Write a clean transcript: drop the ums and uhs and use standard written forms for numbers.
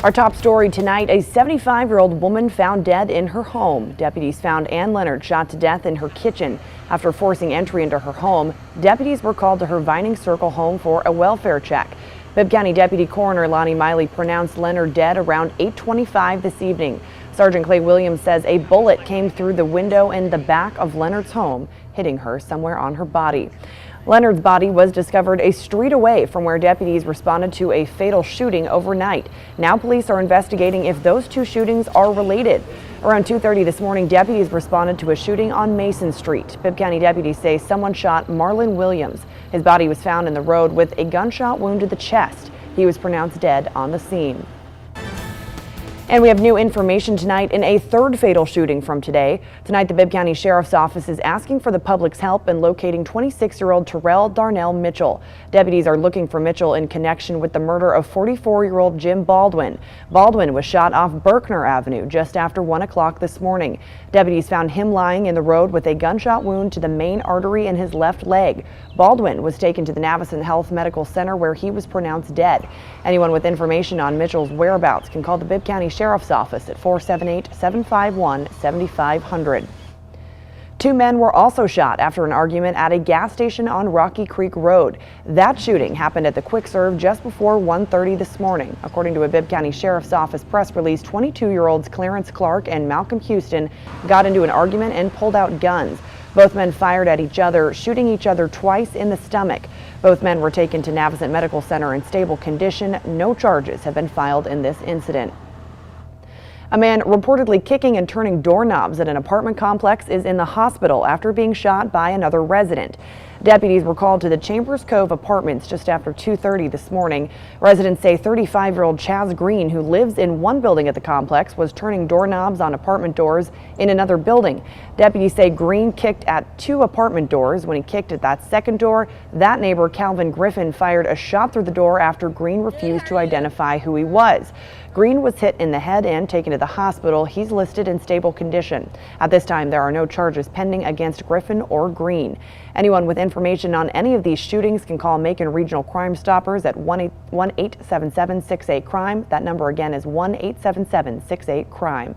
Our top story tonight, a 75-year-old woman found dead in her home. Deputies found Ann Leonard shot to death in her kitchen. After forcing entry into her home, deputies were called to her Vining Circle home for a welfare check. Bibb County Deputy Coroner Lonnie Miley pronounced Leonard dead around 8:25 this evening. Sergeant Clay Williams says a bullet came through the window in the back of Leonard's home, hitting her somewhere on her body. Leonard's body was discovered a street away from where deputies responded to a fatal shooting overnight. Now police are investigating if those two shootings are related. Around 2:30 this morning, deputies responded to a shooting on Mason Street. Bibb County deputies say someone shot Marlon Williams. His body was found in the road with a gunshot wound to the chest. He was pronounced dead on the scene. And we have new information tonight in a third fatal shooting from today. Tonight, the Bibb County Sheriff's Office is asking for the public's help in locating 26-year-old Terrell Darnell Mitchell. Deputies are looking for Mitchell in connection with the murder of 44-year-old Jim Baldwin. Baldwin was shot off Berkner Avenue just after 1 o'clock this morning. Deputies found him lying in the road with a gunshot wound to the main artery in his left leg. Baldwin was taken to the Navicent Health Medical Center where he was pronounced dead. Anyone with information on Mitchell's whereabouts can call the Bibb County Sheriff's Office at 478-751-7500. Two men were also shot after an argument at a gas station on Rocky Creek Road. That shooting happened at the Quick Serve just before 1:30 this morning. According to a Bibb County Sheriff's Office press release, 22-year-olds Clarence Clark and Malcolm Houston got into an argument and pulled out guns. Both men fired at each other, shooting each other twice in the stomach. Both men were taken to Navicent Medical Center in stable condition. No charges have been filed in this incident. A man reportedly kicking and turning doorknobs at an apartment complex is in the hospital after being shot by another resident. Deputies were called to the Chambers Cove apartments just after 2:30 this morning. Residents say 35-year-old Chaz Green, who lives in one building at the complex, was turning doorknobs on apartment doors in another building. Deputies say Green kicked at two apartment doors. When he kicked at that second door, that neighbor, Calvin Griffin, fired a shot through the door after Green refused to identify who he was. Green was hit in the head and taken to the hospital. He's listed in stable condition. At this time, there are no charges pending against Griffin or Green. Anyone with information on any of these shootings can call Macon Regional Crime Stoppers at 1-877-68-CRIME. That number again is 1-877-68-CRIME.